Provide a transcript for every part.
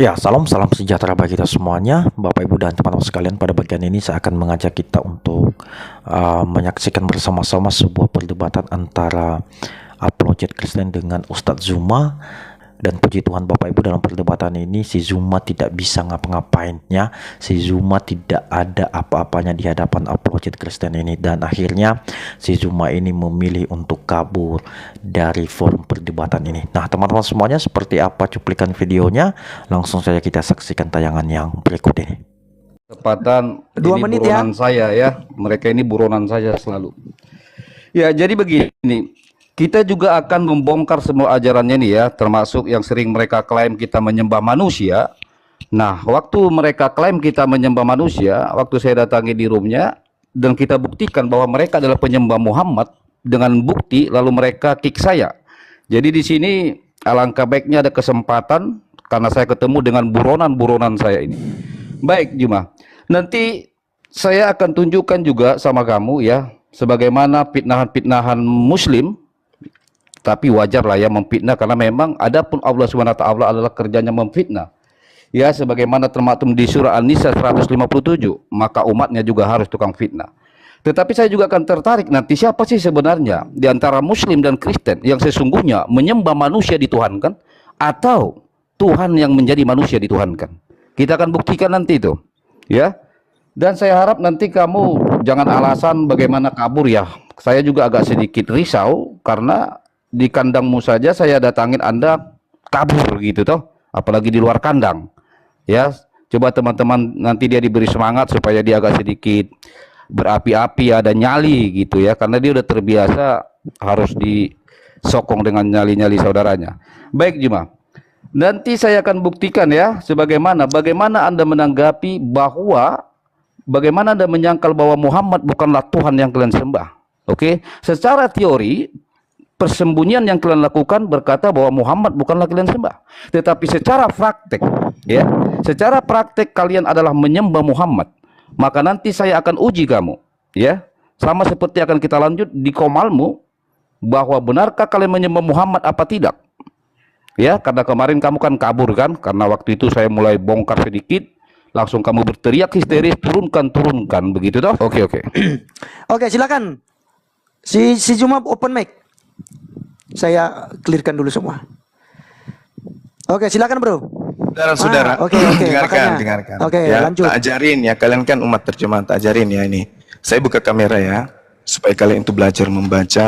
Ya, salam sejahtera bagi kita semuanya, Bapak Ibu dan teman-teman sekalian. Pada bagian ini saya akan mengajak kita untuk menyaksikan bersama-sama sebuah perdebatan antara apologet Kristen dengan Ustadz Zuma. Dan puji Tuhan Bapak Ibu, dalam perdebatan ini si Zuma tidak bisa ngapa-ngapainnya, si Zuma tidak ada apa-apanya di hadapan apologet Kristen ini, dan akhirnya si Zuma ini memilih untuk kabur dari forum perdebatan ini. Nah teman-teman semuanya, seperti apa cuplikan videonya? Langsung saja kita saksikan tayangan yang berikut ini. Kesempatan 2 ini menit buronan saya ya, mereka ini buronan saya selalu. Ya jadi begini, kita juga akan membongkar semua ajarannya nih ya, termasuk yang sering mereka klaim kita menyembah manusia. Nah, waktu mereka klaim kita menyembah manusia, waktu saya datangi di roomnya dan kita buktikan bahwa mereka adalah penyembah Muhammad dengan bukti, lalu mereka kick saya. Jadi di sini alangkah baiknya ada kesempatan karena saya ketemu dengan buronan-buronan saya ini. Baik Juma, nanti saya akan tunjukkan juga sama kamu ya, sebagaimana fitnahan-fitnahan Muslim. Tapi wajar lah ya memfitnah, karena memang adapun Allah SWT adalah kerjanya memfitnah. Ya sebagaimana termaktub di surah An-Nisa 157, maka umatnya juga harus tukang fitnah. Tetapi saya juga akan tertarik nanti siapa sih sebenarnya di antara Muslim dan Kristen yang sesungguhnya menyembah manusia dituhankan, atau Tuhan yang menjadi manusia dituhankan. Kita akan buktikan nanti itu ya. Dan saya harap nanti kamu jangan alasan bagaimana kabur ya. Saya juga agak sedikit risau karena di kandangmu saja saya datangin Anda kabur gitu toh, apalagi di luar kandang ya. Coba teman-teman nanti dia diberi semangat supaya dia agak sedikit berapi-api, ada nyali gitu ya, karena dia udah terbiasa harus disokong dengan nyali-nyali saudaranya. Baik Juma, nanti saya akan buktikan ya bagaimana Anda menanggapi bahwa bagaimana Anda menyangkal bahwa Muhammad bukanlah Tuhan yang kalian sembah. Oke, secara teori persembunyian yang kalian lakukan berkata bahwa Muhammad bukanlah kalian sembah. Tetapi secara praktek ya, secara praktek kalian adalah menyembah Muhammad. Maka nanti saya akan uji kamu ya, sama seperti akan kita lanjut di komalmu, bahwa benarkah kalian menyembah Muhammad apa tidak ya. Karena kemarin kamu kan kabur kan, karena waktu itu saya mulai bongkar sedikit, langsung kamu berteriak histeris, turunkan begitu toh. Oke. Oke, silakan. Si Zuma open mic. Saya clearkan dulu semua. Oke, silakan bro. Saudara-saudara, Oke, dengarkan. Oke, Ya, lanjut. tak ajarin ya, kalian kan umat terjemahan, tak ajarin ya ini. Saya buka kamera ya, supaya kalian itu belajar membaca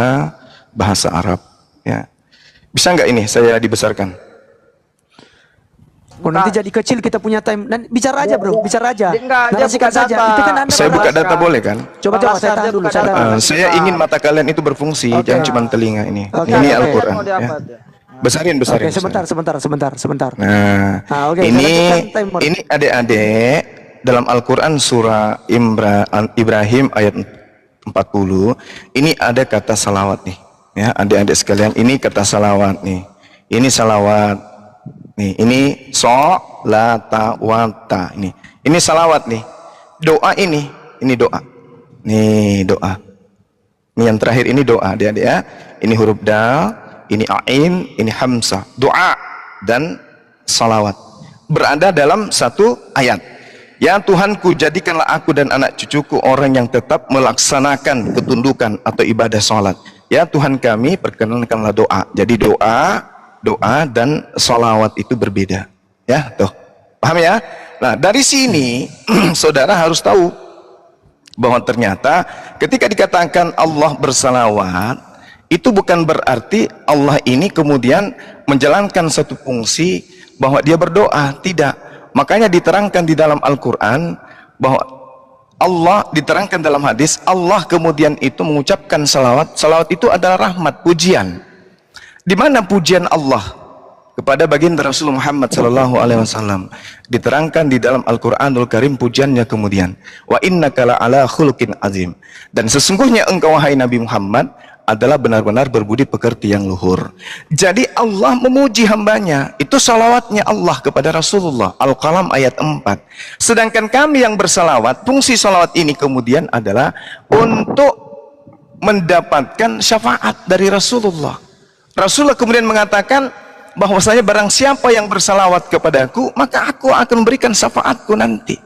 bahasa Arab. Ya, bisa nggak ini saya dibesarkan? Oh, nanti jadi kecil kita punya time. Dan bicara aja bro, bicara aja. Enggak, dia Narasikan buka saja. data. Itu kan Anda Saya buka baru- data boleh kan? Coba saya tahan dulu. Saya tahan. Saya ingin mata kalian itu berfungsi, Oke. jangan cuma telinga ini. Oke, Ini oke. Al-Quran. Mau Ya. diapa dia? Besarin. Oke, sebentar. Nah, Oke, ini saya tekan timer. ini adik-adik dalam Al-Quran surah Ibrahim ayat 40. Ini ada kata salawat nih. Ya, adik-adik sekalian, ini kata salawat nih. Ini salawat. Nih, ini sholata wata. Ini salawat nih. Doa ini doa. Nih doa. Ini yang terakhir ini doa, adik-adik ya. Ini huruf dal, ini ain, ini hamzah. Doa dan salawat berada dalam satu ayat. Ya Tuhanku, jadikanlah aku dan anak cucuku orang yang tetap melaksanakan ketundukan atau ibadah sholat. Ya Tuhan kami, perkenankanlah doa. Jadi doa dan salawat itu berbeda. Ya, tuh. Paham ya? Nah, dari sini saudara harus tahu bahwa ternyata ketika dikatakan Allah bersalawat, itu bukan berarti Allah ini kemudian menjalankan satu fungsi bahwa dia berdoa, tidak. Makanya diterangkan di dalam Al-Quran bahwa Allah, diterangkan dalam hadis, Allah kemudian itu mengucapkan salawat. Salawat itu adalah rahmat, pujian. Di mana pujian Allah kepada baginda Rasulullah Muhammad sallallahu alaihi wasallam diterangkan di dalam Al-Qur'anul Karim, pujiannya kemudian wa innaka la'ala khuluqin azim, dan sesungguhnya engkau wahai Nabi Muhammad adalah benar-benar berbudi pekerti yang luhur. Jadi Allah memuji hambanya, itu salawatnya Allah kepada Rasulullah. Al-Qalam ayat 4. Sedangkan kami yang bersalawat, fungsi salawat ini kemudian adalah untuk mendapatkan syafaat dari Rasulullah. Rasulullah kemudian mengatakan, bahwasanya barang siapa yang bersalawat kepadaku, maka aku akan memberikan syafaatku nanti.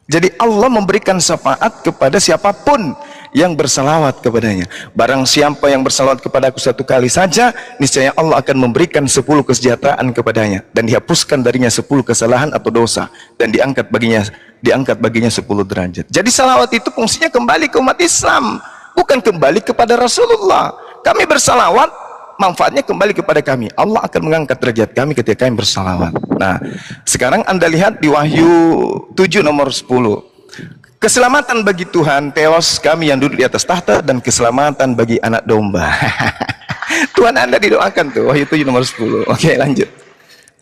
Jadi Allah memberikan syafaat kepada siapapun yang bersalawat kepadanya. Barang siapa yang bersalawat kepadaku satu kali saja, niscaya Allah akan memberikan 10 kesejahteraan kepadanya, dan dihapuskan darinya 10 kesalahan atau dosa, dan diangkat baginya 10 derajat. Jadi salawat itu fungsinya kembali ke umat Islam, bukan kembali kepada Rasulullah. Kami bersalawat, manfaatnya kembali kepada kami. Allah akan mengangkat derajat kami ketika kami bersalawat. Nah, sekarang Anda lihat di Wahyu 7 nomor 10. Keselamatan bagi Tuhan, teos kami yang duduk di atas tahta, dan keselamatan bagi anak domba. Tuhan Anda didoakan tuh, Wahyu 7 nomor 10. Oke, lanjut.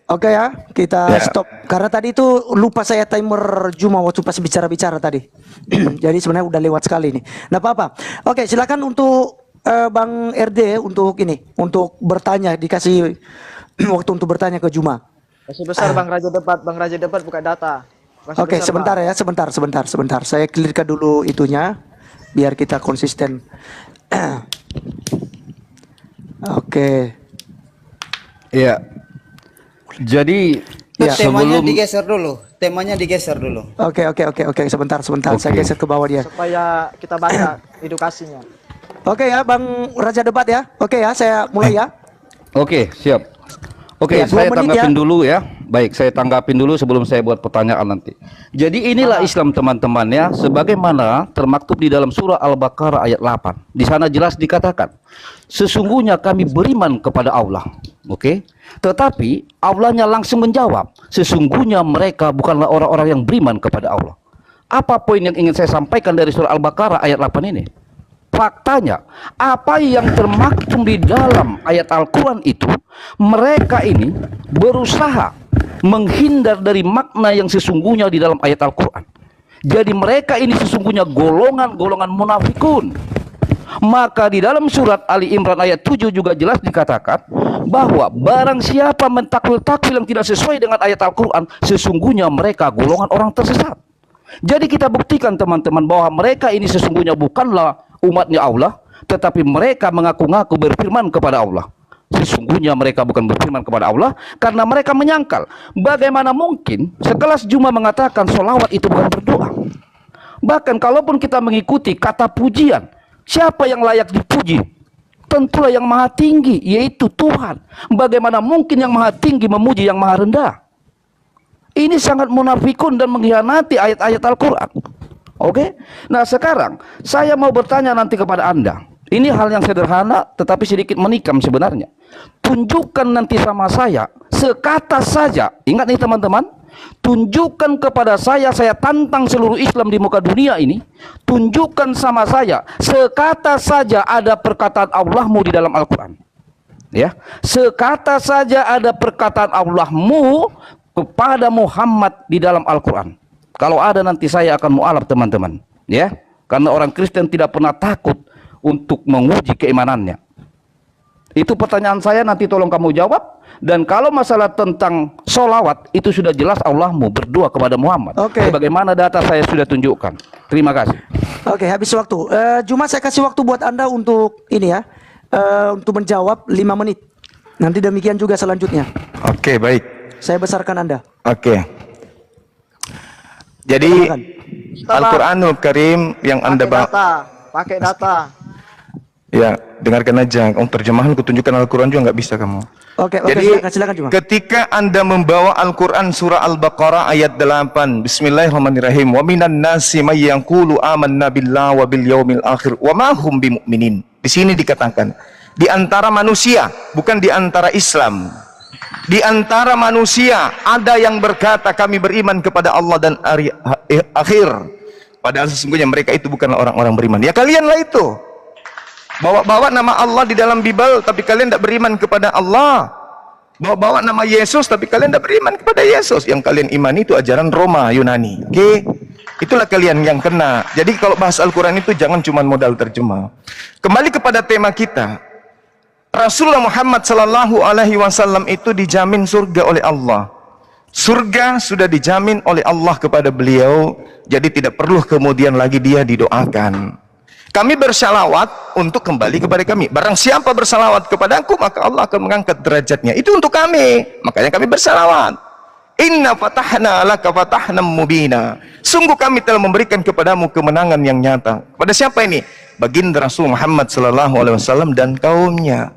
Oke ya, kita Ya. stop. Karena tadi itu lupa saya timer Juma waktu pas bicara-bicara tadi. Jadi sebenarnya udah lewat sekali nih. Nah, apa-apa. Oke, silakan untuk Bang RD untuk ini, untuk bertanya, dikasih waktu untuk bertanya ke Juma. Masih besar Bang Raja Debat buka data. Masih Oke, besar, sebentar Bang. ya, sebentar. Saya clearkan dulu itunya biar kita konsisten. Oke. Iya. Jadi Ya. Temanya sebelum digeser dulu. Oke, sebentar. Saya Oke. geser ke bawah dia. Supaya kita baca edukasinya. Oke ya, Bang Raja Debat ya. Oke ya, saya mulai ya. Oke, siap. Oke, Ya, 2 saya menit tanggapin ya. dulu ya. Baik, saya tanggapin dulu sebelum saya buat pertanyaan nanti. Jadi inilah Islam teman-teman ya, sebagaimana termaktub di dalam surah Al-Baqarah ayat 8. Di sana jelas dikatakan, sesungguhnya kami beriman kepada Allah. Oke. Tetapi Allahnya langsung menjawab, sesungguhnya mereka bukanlah orang-orang yang beriman kepada Allah. Apa poin yang ingin saya sampaikan dari surah Al-Baqarah ayat 8 ini? Faktanya, apa yang termaktub di dalam ayat Al-Quran itu, mereka ini berusaha menghindar dari makna yang sesungguhnya di dalam ayat Al-Quran. Jadi mereka ini sesungguhnya golongan-golongan munafikun. Maka di dalam surat Ali Imran ayat 7 juga jelas dikatakan bahwa barang siapa mentakwil-takwil yang tidak sesuai dengan ayat Al-Quran, sesungguhnya mereka golongan orang tersesat. Jadi kita buktikan teman-teman bahwa mereka ini sesungguhnya bukanlah umatnya Allah, tetapi mereka mengaku-ngaku berfirman kepada Allah. Sesungguhnya mereka bukan berfirman kepada Allah karena mereka menyangkal. Bagaimana mungkin sekelas Juma mengatakan sholawat itu bukan berdoa? Bahkan kalaupun kita mengikuti kata pujian, siapa yang layak dipuji? Tentulah yang maha tinggi, yaitu Tuhan. Bagaimana mungkin yang maha tinggi memuji yang maha rendah? Ini sangat munafikun dan mengkhianati ayat-ayat Al-Quran. Oke? Nah sekarang saya mau bertanya nanti kepada Anda. Ini hal yang sederhana tetapi sedikit menikam sebenarnya. Tunjukkan nanti sama saya sekata saja. Ingat nih teman-teman. Tunjukkan kepada saya tantang seluruh Islam di muka dunia ini. Tunjukkan sama saya sekata saja ada perkataan Allahmu di dalam Al-Quran. Ya, sekata saja ada perkataan Allahmu kepada Muhammad di dalam Al-Quran. Kalau ada nanti saya akan mu'alaf teman-teman, ya, karena orang Kristen tidak pernah takut untuk menguji keimanannya. Itu pertanyaan saya, nanti tolong kamu jawab. Dan kalau masalah tentang sholawat itu sudah jelas Allahmu berdoa kepada Muhammad. Oke. Bagaimana data saya sudah tunjukkan. Terima kasih. Oke, habis waktu. Cuma saya kasih waktu buat Anda untuk ini ya, untuk menjawab 5 menit. Nanti demikian juga selanjutnya. Oke, baik. Saya besarkan Anda. Oke. Jadi Silakan. Al-Qur'anul Karim yang Anda Pakai data. ya, dengarkan aja. Terjemahan kutunjukkan Al-Quran juga nggak bisa kamu. Oke, Jadi silakan cuma. ketika Anda membawa Al-Quran surah Al-Baqarah ayat 8, Bismillahirrahmanirrahim. Wa minan nasi may yaqulu amanna billahi wa bil yaumil akhir wa ma hum bimumin. Di sini dikatakan di antara manusia, bukan di antara Islam. Di antara manusia ada yang berkata kami beriman kepada Allah dan hari akhir. Padahal sesungguhnya mereka itu bukanlah orang-orang beriman. Ya kalianlah itu. Bawa-bawa nama Allah di dalam Bible tapi kalian tidak beriman kepada Allah. Bawa-bawa nama Yesus tapi kalian tidak beriman kepada Yesus. Yang kalian imani itu ajaran Roma, Yunani. Oke? Itulah kalian yang kena. Jadi kalau bahas Al-Quran itu jangan cuma modal terjemah. Kembali kepada tema kita. Rasulullah Muhammad sallallahu alaihi wasallam itu dijamin surga oleh Allah. Surga sudah dijamin oleh Allah kepada beliau, jadi tidak perlu kemudian lagi dia didoakan. Kami bersalawat untuk kembali kepada kami. Barang siapa bersalawat kepadaku, maka Allah akan mengangkat derajatnya. Itu untuk kami. Makanya kami bersalawat. Inna fatahna laka fatahna mubina. Sungguh kami telah memberikan kepadamu kemenangan yang nyata. Pada siapa ini? Baginda Rasul Muhammad sallallahu alaihi wasallam dan kaumnya.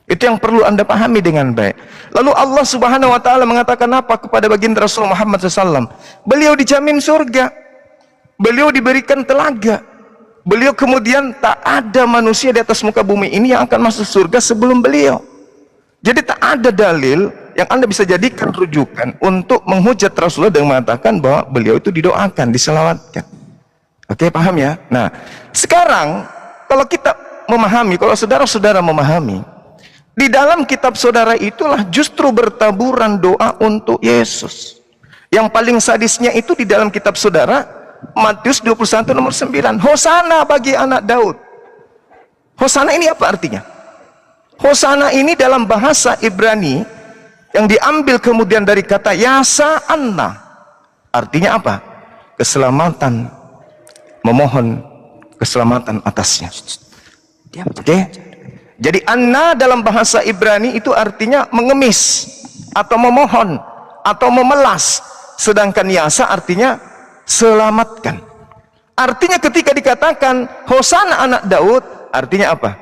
Itu yang perlu Anda pahami dengan baik. Lalu Allah Subhanahu wa taala mengatakan apa kepada baginda Rasul Muhammad sallallahu alaihi wasallam? Beliau dijamin surga. Beliau diberikan telaga. Beliau kemudian tak ada manusia di atas muka bumi ini yang akan masuk surga sebelum beliau. Jadi tak ada dalil yang Anda bisa jadikan rujukan untuk menghujat Rasulullah dengan mengatakan bahwa beliau itu didoakan, diselawatkan. Oke, paham ya? Nah, sekarang kalau kita memahami, kalau saudara-saudara memahami, di dalam kitab saudara itulah justru bertaburan doa untuk Yesus. Yang paling sadisnya itu di dalam kitab saudara Matius 21 nomor 9. Hosana bagi anak Daud. Hosana ini apa artinya? Hosana ini dalam bahasa Ibrani yang diambil kemudian dari kata Yasa Anna. Artinya apa? Keselamatan. Memohon keselamatan atasnya. Oke? Jadi Anna dalam bahasa Ibrani itu artinya mengemis atau memohon atau memelas. Sedangkan Yasa artinya selamatkan. Artinya ketika dikatakan Hosana anak Daud, artinya apa?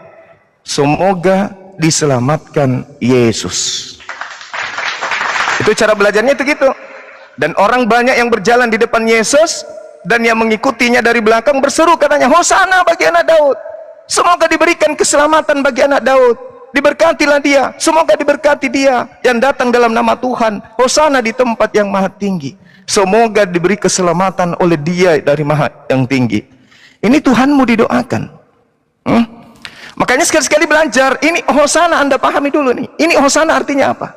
Semoga diselamatkan Yesus. Itu cara belajarnya itu gitu. Dan orang banyak yang berjalan di depan Yesus dan yang mengikutinya dari belakang berseru katanya, Hosana bagi anak Daud. Semoga diberikan keselamatan bagi anak Daud. Diberkatilah dia, semoga diberkati dia yang datang dalam nama Tuhan. Hosana di tempat yang maha tinggi. Semoga diberi keselamatan oleh dia dari maha yang tinggi. Ini Tuhanmu didoakan. Makanya sekali-sekali belajar. Ini Hosana Anda pahami dulu nih. Ini Hosana artinya apa?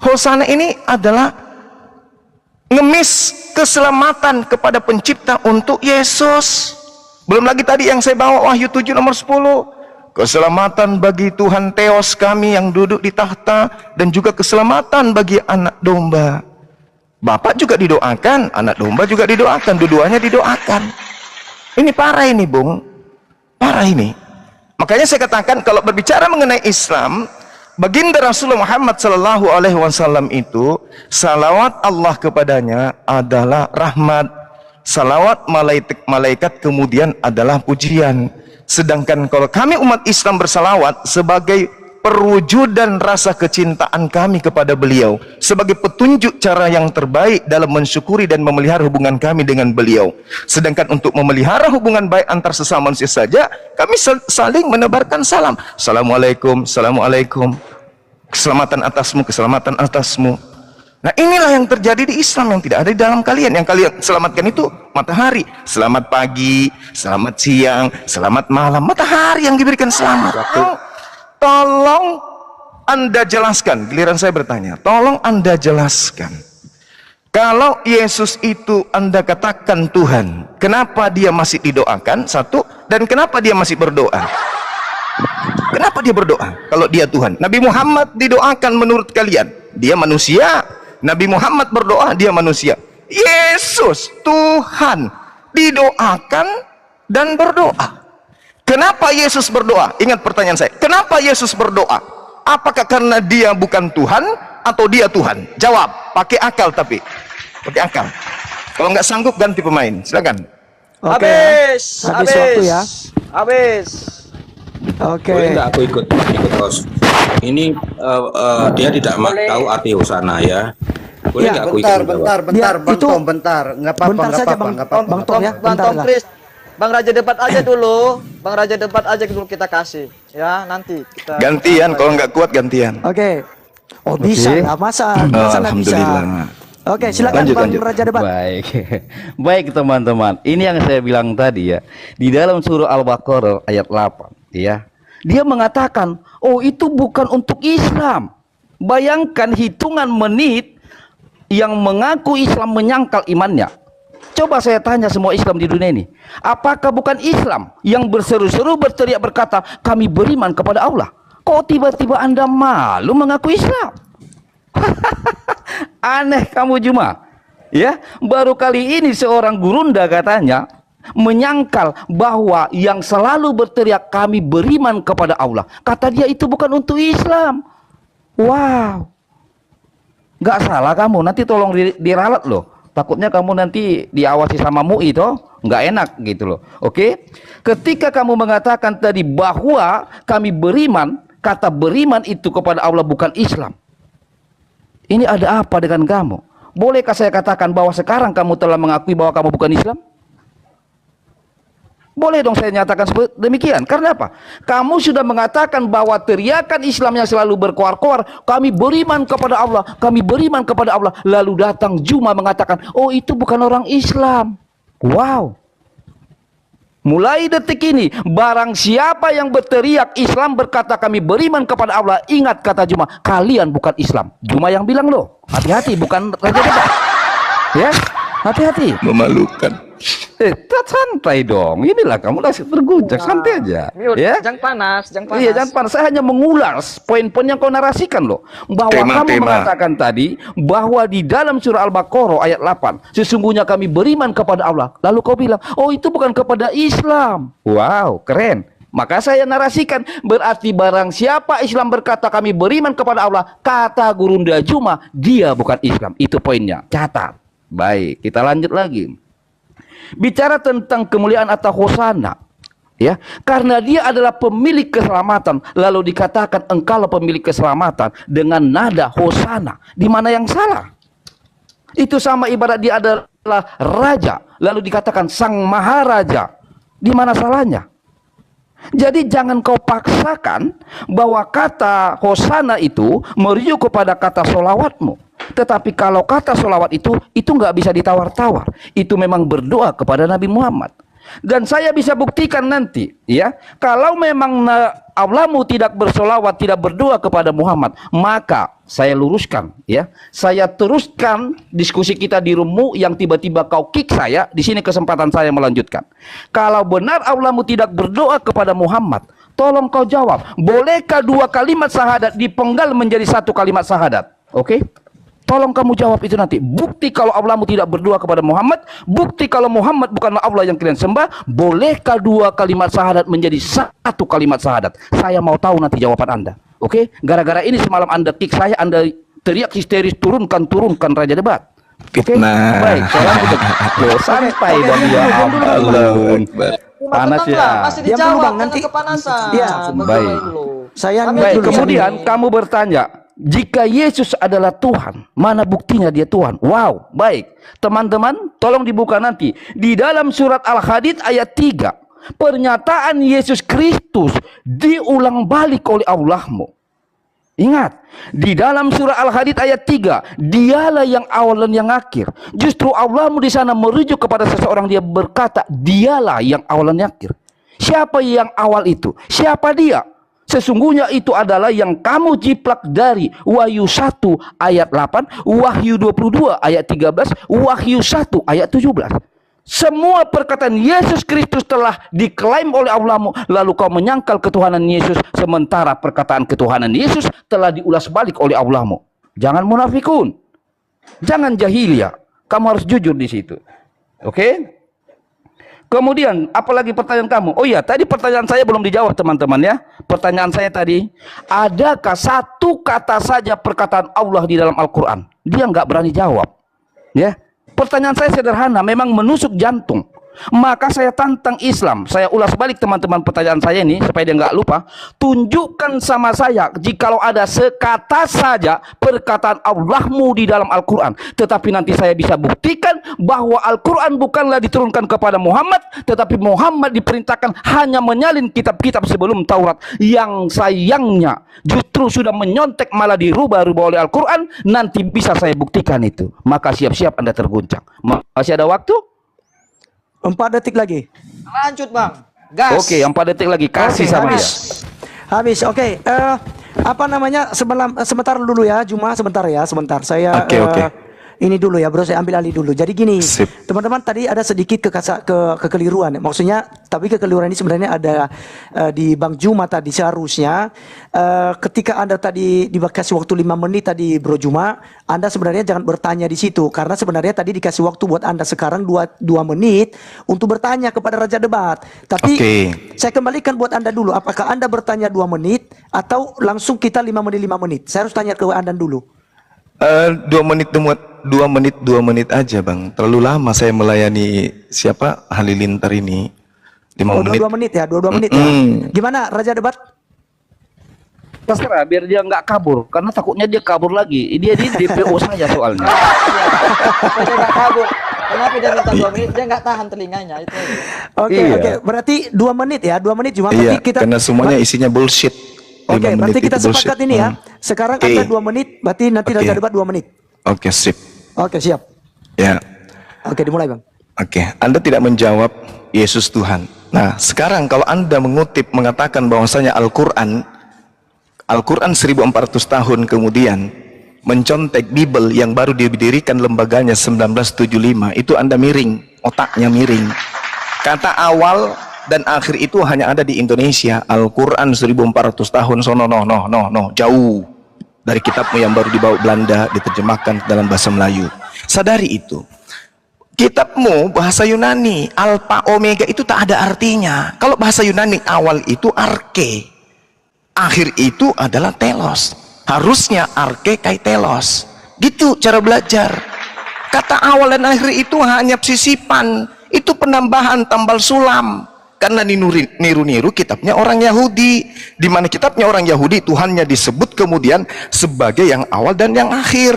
Hosana ini adalah ngemis keselamatan kepada pencipta untuk Yesus. Belum lagi tadi yang saya bawa Wahyu 7 nomor 10. Keselamatan bagi Tuhan Theos kami yang duduk di tahta. Dan juga keselamatan bagi anak domba. Bapak juga didoakan, anak domba juga didoakan, dua-duanya didoakan. Ini parah ini, Bung. Parah ini. Makanya saya katakan kalau berbicara mengenai Islam, baginda Rasulullah Muhammad sallallahu alaihi wasallam itu salawat Allah kepadanya adalah rahmat. Salawat malaikat kemudian adalah pujian. Sedangkan kalau kami umat Islam bersalawat sebagai perwujudan rasa kecintaan kami kepada beliau, sebagai petunjuk cara yang terbaik dalam mensyukuri dan memelihara hubungan kami dengan beliau. Sedangkan untuk memelihara hubungan baik antar sesama manusia saja, kami saling menebarkan salam. Assalamualaikum, assalamualaikum. Keselamatan atasmu, keselamatan atasmu. Nah, inilah yang terjadi di Islam yang tidak ada di dalam kalian. Yang kalian selamatkan itu matahari. Selamat pagi, selamat siang, selamat malam. Matahari yang diberikan selamat. Tolong Anda jelaskan, giliran saya bertanya, tolong Anda jelaskan, kalau Yesus itu Anda katakan Tuhan, kenapa dia masih didoakan? Satu, dan kenapa dia masih berdoa? Kenapa dia berdoa kalau dia Tuhan? Nabi Muhammad didoakan menurut kalian, dia manusia. Nabi Muhammad berdoa, dia manusia. Yesus Tuhan didoakan dan berdoa. Kenapa Yesus berdoa? Ingat pertanyaan saya. Kenapa Yesus berdoa? Apakah karena dia bukan Tuhan atau dia Tuhan? Jawab. Pakai akal tapi. Pakai akal. Kalau nggak sanggup ganti pemain. Silakan. Oke. Habis waktu ya. Habis. Oke. Boleh nggak aku ikut host? Ini dia tidak tahu arti Hosana ya. Boleh nggak aku ikut? Bentar, Bang itu- Tom, bentar. Nggak apa-apa, bentar nggak saja, apa-apa, Bang. nggak apa-apa. Bang Tom ya, Bang bentar Tom lah. Chris. Bang Raja debat aja dulu. Bang Raja debat aja dulu kita kasih. Ya, nanti kita Gantian, kalau nggak kuat gantian. Oke. Oh bisa lah, masa nggak bisa. Alhamdulillah. Oke, silakan Lanjut, Bang lanjut. Raja debat. Baik. Baik teman-teman. Ini yang saya bilang tadi ya. Di dalam surah Al-Baqarah ayat 8 ya. Dia mengatakan, "Oh, itu bukan untuk Islam." Bayangkan hitungan menit yang mengaku Islam menyangkal imannya. Coba saya tanya semua Islam di dunia ini, apakah bukan Islam yang berseru-seru berteriak berkata, "Kami beriman kepada Allah"? Kok tiba-tiba Anda malu mengaku Islam? Aneh kamu Juma. Ya, baru kali ini seorang gurunda katanya menyangkal bahwa yang selalu berteriak kami beriman kepada Allah, kata dia itu bukan untuk Islam. Wow, nggak salah kamu, nanti tolong diralat loh. Takutnya kamu nanti diawasi sama MUI toh, nggak enak gitu loh. Oke, ketika kamu mengatakan tadi bahwa kami beriman, kata beriman itu kepada Allah bukan Islam. Ini ada apa dengan kamu? Bolehkah saya katakan bahwa sekarang kamu telah mengakui bahwa kamu bukan Islam? Boleh dong saya nyatakan demikian. Karena apa? Kamu sudah mengatakan bahwa teriakan Islam yang selalu berkoar-koar, kami beriman kepada Allah, kami beriman kepada Allah. Lalu datang Juma mengatakan, oh itu bukan orang Islam. Wow. Mulai detik ini, barang siapa yang berteriak Islam berkata kami beriman kepada Allah, ingat kata Juma, kalian bukan Islam. Juma yang bilang loh, hati-hati, bukan Raja Debat. Ya, hati-hati. Memalukan. Santai dong. Inilah kamu masih terguncang, santai aja. Ya, jangan panas, jangan panas. iya, jangan panas. Saya hanya mengulas poin-poin yang kau narasikan loh. Bahwa kamu mengatakan tadi bahwa di dalam surah Al-Baqarah ayat 8, sesungguhnya kami beriman kepada Allah. Lalu kau bilang, oh itu bukan kepada Islam. Wow, keren. Maka saya narasikan, berarti barang siapa Islam berkata kami beriman kepada Allah, kata Gurunda Juma, dia bukan Islam. Itu poinnya. Catat. Baik, kita lanjut lagi. Bicara tentang kemuliaan atau hosana, ya, karena dia adalah pemilik keselamatan, lalu dikatakan engkaulah pemilik keselamatan dengan nada hosana. Di mana yang salah? Itu sama ibarat dia adalah raja, lalu dikatakan sang maharaja. Di mana salahnya? Jadi jangan kau paksakan bahwa kata hosana itu merujuk kepada kata solawatmu. Tetapi kalau kata solawat itu nggak bisa ditawar-tawar. Itu memang berdoa kepada Nabi Muhammad. Dan saya bisa buktikan nanti, ya, kalau memang Allahmu tidak bersolawat, tidak berdoa kepada Muhammad, maka saya luruskan, ya, saya teruskan diskusi kita di Rumu yang tiba-tiba kau kick saya. Di sini kesempatan saya melanjutkan. Kalau benar Allahmu tidak berdoa kepada Muhammad, tolong kau jawab, bolehkah dua kalimat syahadat dipenggal menjadi satu kalimat syahadat? Oke? Tolong kamu jawab itu nanti. Bukti kalau Allahmu tidak berdoa kepada Muhammad, bukti kalau Muhammad bukanlah Allah yang kalian sembah, bolehkah dua kalimat syahadat menjadi satu kalimat syahadat? Saya mau tahu nanti jawaban Anda. Oke? Gara-gara ini semalam Anda kick saya, Anda teriak histeris, turunkan Raja Debat. Oke? Baik, saya lanjut. Santai dong ya ampun. Panas ya. Masih Diam dulu, dijawab, Bang, nanti kepanasan. Iya. Baik. Saya Baik, kemudian kamu bertanya, jika Yesus adalah Tuhan, mana buktinya dia Tuhan? Wow, baik. Teman-teman, tolong dibuka nanti. Di dalam surat Al-Hadid ayat 3, pernyataan Yesus Kristus diulang balik oleh Allahmu. Ingat, di dalam surah Al-Hadid ayat 3, dialah yang awal dan yang akhir. Justru Allahmu di sana merujuk kepada seseorang, dia berkata, dialah yang awal dan yang akhir. Siapa yang awal itu? Siapa dia? Sesungguhnya itu adalah yang kamu jiplak dari Wahyu 1 ayat 8, Wahyu 22 ayat 13, Wahyu 1 ayat 17. Semua perkataan Yesus Kristus telah diklaim oleh Allahmu, lalu kau menyangkal ketuhanan Yesus, sementara perkataan ketuhanan Yesus telah diulas balik oleh Allahmu. Jangan munafikun, jangan jahiliyah. Kamu harus jujur di situ. Oke? Kemudian, apalagi pertanyaan kamu? Oh iya, tadi pertanyaan saya belum dijawab teman-teman ya. Pertanyaan saya tadi, adakah satu kata saja perkataan Allah di dalam Al-Quran? Dia nggak berani jawab. Ya, pertanyaan saya sederhana, memang menusuk jantung. Maka saya tantang Islam. Saya ulas balik teman-teman pertanyaan saya ini supaya dia nggak lupa. Tunjukkan sama saya jikalau ada sekata saja perkataan Allahmu di dalam Al-Quran. Tetapi nanti saya bisa buktikan bahwa Al-Quran bukanlah diturunkan kepada Muhammad, tetapi Muhammad diperintahkan hanya menyalin kitab-kitab sebelum Taurat, yang sayangnya justru sudah menyontek malah dirubah-rubah oleh Al-Quran. Nanti bisa saya buktikan itu. Maka siap-siap Anda terguncang. Masih ada waktu? 4 detik lagi. Lanjut, Bang. Gas. Oke, 4 detik lagi. Kasih sama dia. Habis. Oke. Apa namanya? Sebentar dulu ya, Juma. Sebentar ya, sebentar. Saya Oke. ini dulu ya bro, saya ambil alih dulu. Jadi gini, Sip. teman-teman tadi ada sedikit kekeliruan. Maksudnya, tapi kekeliruan ini sebenarnya ada di Bang Juma tadi. Seharusnya ketika Anda tadi dikasih waktu 5 menit tadi Bro Juma, Anda sebenarnya jangan bertanya di situ. Karena sebenarnya tadi dikasih waktu buat Anda sekarang 2 menit untuk bertanya kepada Raja Debat. Tapi saya kembalikan buat Anda dulu. Apakah Anda bertanya 2 menit atau langsung kita 5 menit 5 menit? Saya harus tanya ke Anda dulu. 2 menit, 2 menit aja bang. Terlalu lama saya melayani siapa Halilintar ini. 5 menit. 2 menit ya, 2 menit ya. Gimana Raja Debat? Terserah biar dia nggak kabur, karena takutnya dia kabur lagi. Dia di DPO saja soalnya. Supaya dia nggak kabur. Kenapa dia minta 2 menit? Dia nggak tahan telinganya itu aja. Oke, Iya. oke. Berarti 2 menit ya, 2 menit cuma Iya, berarti kita karena semuanya isinya bullshit. Oke, 5 berarti menit kita itu bullshit. sepakat ini ya. Sekarang Oke. Anda 2 menit, berarti nanti Oke. Raja Debat 2 menit. Oke, sip. Oke, siap. Ya. Oke, dimulai Bang. Oke, Anda tidak menjawab Yesus Tuhan. Nah, sekarang kalau Anda mengatakan bahwasanya Al-Quran 1400 tahun kemudian mencontek Bible yang baru didirikan lembaganya 1975, itu Anda miring, otaknya miring. Kata awal dan akhir itu hanya ada di Indonesia. Al-Quran 1400 tahun sono jauh dari kitabmu yang baru dibawa Belanda diterjemahkan dalam bahasa Melayu. Sadari itu. Kitabmu bahasa Yunani, Alpha Omega itu tak ada artinya. Kalau bahasa Yunani awal itu arke, akhir itu adalah telos. Harusnya arke kai telos. Gitu cara belajar. Kata awal dan akhir itu hanya sisipan, itu penambahan tambal sulam. Karena niru-niru kitabnya orang Yahudi, di mana kitabnya orang Yahudi Tuhannya disebut kemudian sebagai yang awal dan yang akhir.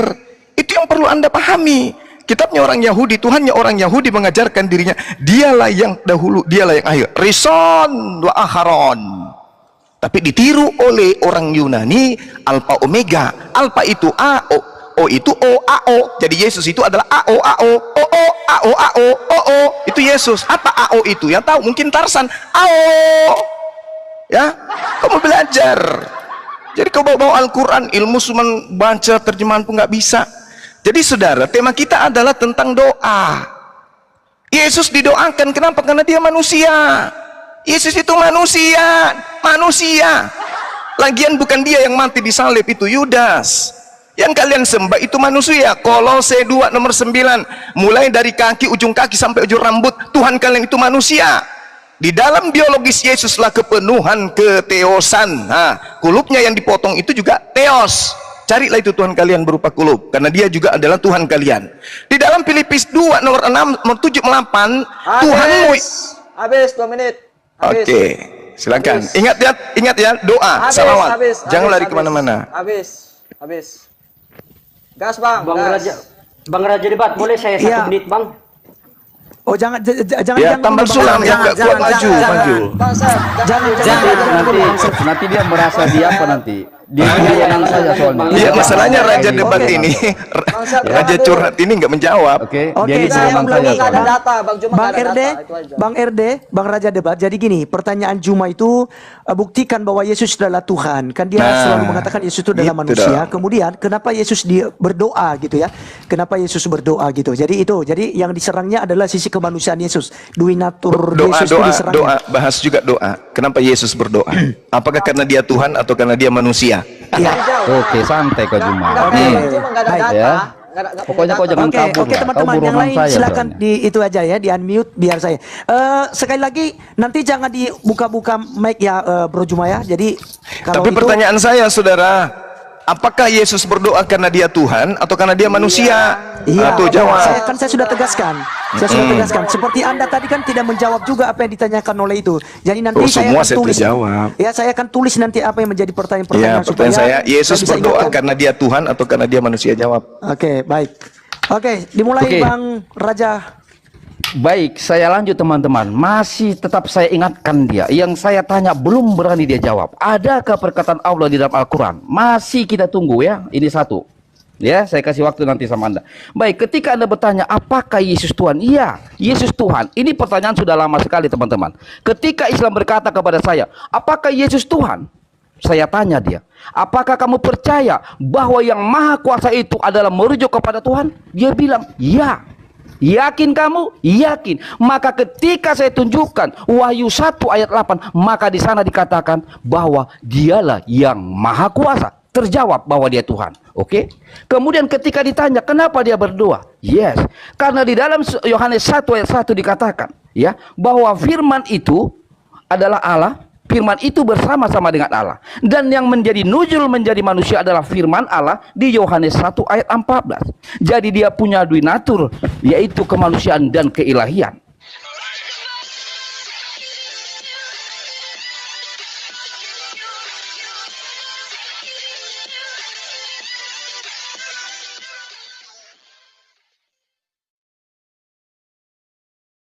Itu yang perlu Anda pahami. Kitabnya orang Yahudi, Tuhannya orang Yahudi mengajarkan dirinya, dialah yang dahulu, dialah yang akhir. Rison wa akharon. Tapi ditiru oleh orang Yunani, Alpha Omega. Alpha itu A, O itu O, A, O. Jadi Yesus itu adalah A, O, A, O, O, O, A, O, A, O, O, O. Itu Yesus. Apa A, O itu? Yang tahu mungkin Tarsan. A, O. Ya, kamu belajar. Jadi kau bawa Al-Quran, ilmu cuma baca terjemahan pun nggak bisa. Jadi saudara, tema kita adalah tentang doa. Yesus didoakan, kenapa? Karena dia manusia. Yesus itu manusia. Lagian bukan dia yang mati di salib, itu Yudas. Yang kalian sembah itu manusia. Kolose 2 nomor 9, mulai dari kaki, ujung kaki sampai ujung rambut, Tuhan kalian itu manusia. Di dalam biologis Yesuslah kepenuhan keteosan. Nah, kulupnya yang dipotong itu juga teos. Carilah itu Tuhan kalian berupa kulub, karena dia juga adalah Tuhan kalian. Di dalam Filipus 2 nomor 6 nomor 7 8, Tuhanmu. Habis 2 menit. Habis. Oke, silakan. Habis. Ingat ya, doa, Habis, salawat. habis, Jangan habis, lari habis. kemana-mana. Habis. Gas Bang, Bang gas. Raja, Bang Raja Debat, boleh saya 1 Iya. menit Bang? Oh, jangan Ya, tambal dulu, Bang. sulam yang nggak kuat maju. Bang Sef, Jangan. Nanti dia merasa dia apa nanti? Dia yang saja soalnya. Iya, masalahnya Raja Ini. Debat Oke. ini, Bangsat, Raja jangan curhat ini nggak menjawab. Oke, Oke, dia ini saya memang ulangi. saja nggak ada soalnya. data, Bang Juma Bang nggak ada RD, data, itu aja. Bang RD, Bang Raja Debat. Jadi gini, pertanyaan Juma itu buktikan bahwa Yesus adalah Tuhan. Kan dia Nah, selalu mengatakan Yesus itu adalah gitu manusia. dong. Kemudian kenapa Yesus berdoa gitu ya? Kenapa Yesus berdoa gitu? Jadi yang diserangnya adalah sisi kemanusiaan Yesus. Duinatur Yesus itu diserangnya. Doa, bahas juga doa. Kenapa Yesus berdoa? Apakah karena dia Tuhan atau karena dia manusia? Iya. Oke, santai kau Juma. Oke. Cuma nggak ada Baik. data. Ya. Nggak Pokoknya punya kau data. jangan Oke, kabur oke lah. teman-teman Kau yang buronan lain saya silakan soalnya. di itu aja ya, di unmute biar saya. Sekali lagi nanti jangan dibuka-buka mic ya Bro Juma ya. Jadi kalau Tapi itu pertanyaan saya, saudara, apakah Yesus berdoa karena dia Tuhan atau karena dia manusia? iya, Atau jawab. saya sudah tegaskan. Saya sudah tegaskan. Seperti Anda tadi kan tidak menjawab juga apa yang ditanyakan oleh itu. Jadi nanti Oh, saya semua akan saya tulis. terjawab. Ya, saya akan tulis nanti apa yang menjadi Ya, pertanyaan-pertanyaan pertanyaan saya, Yesus bisa berdoa ingatkan. karena dia Tuhan atau karena dia manusia? Jawab. Oke, baik. Oke, dimulai Oke. Bang Raja. Baik, saya lanjut teman-teman. Masih tetap saya ingatkan dia. Yang saya tanya belum berani dia jawab. Adakah perkataan Allah di dalam Al-Quran? Masih kita tunggu ya. Ini satu. Ya, saya kasih waktu nanti sama Anda. Baik, ketika Anda bertanya apakah Yesus Tuhan? Iya, Yesus Tuhan. Ini pertanyaan sudah lama sekali teman-teman. Ketika Islam berkata kepada saya, apakah Yesus Tuhan? Saya tanya dia, apakah kamu percaya bahwa yang maha kuasa itu adalah merujuk kepada Tuhan? Dia bilang, ya. Yakin kamu? Yakin. Maka ketika saya tunjukkan Wahyu 1 ayat 8, maka di sana dikatakan bahwa dialah yang maha kuasa. Terjawab bahwa dia Tuhan. Oke? Kemudian ketika ditanya kenapa dia berdoa? Yes. Karena di dalam Yohanes 1 ayat 1 dikatakan, ya, bahwa firman itu adalah Allah. Firman itu bersama-sama dengan Allah. Dan yang menjadi nuzul menjadi manusia adalah firman Allah di Yohanes 1 ayat 14. Jadi dia punya dui natur, yaitu kemanusiaan dan keilahian.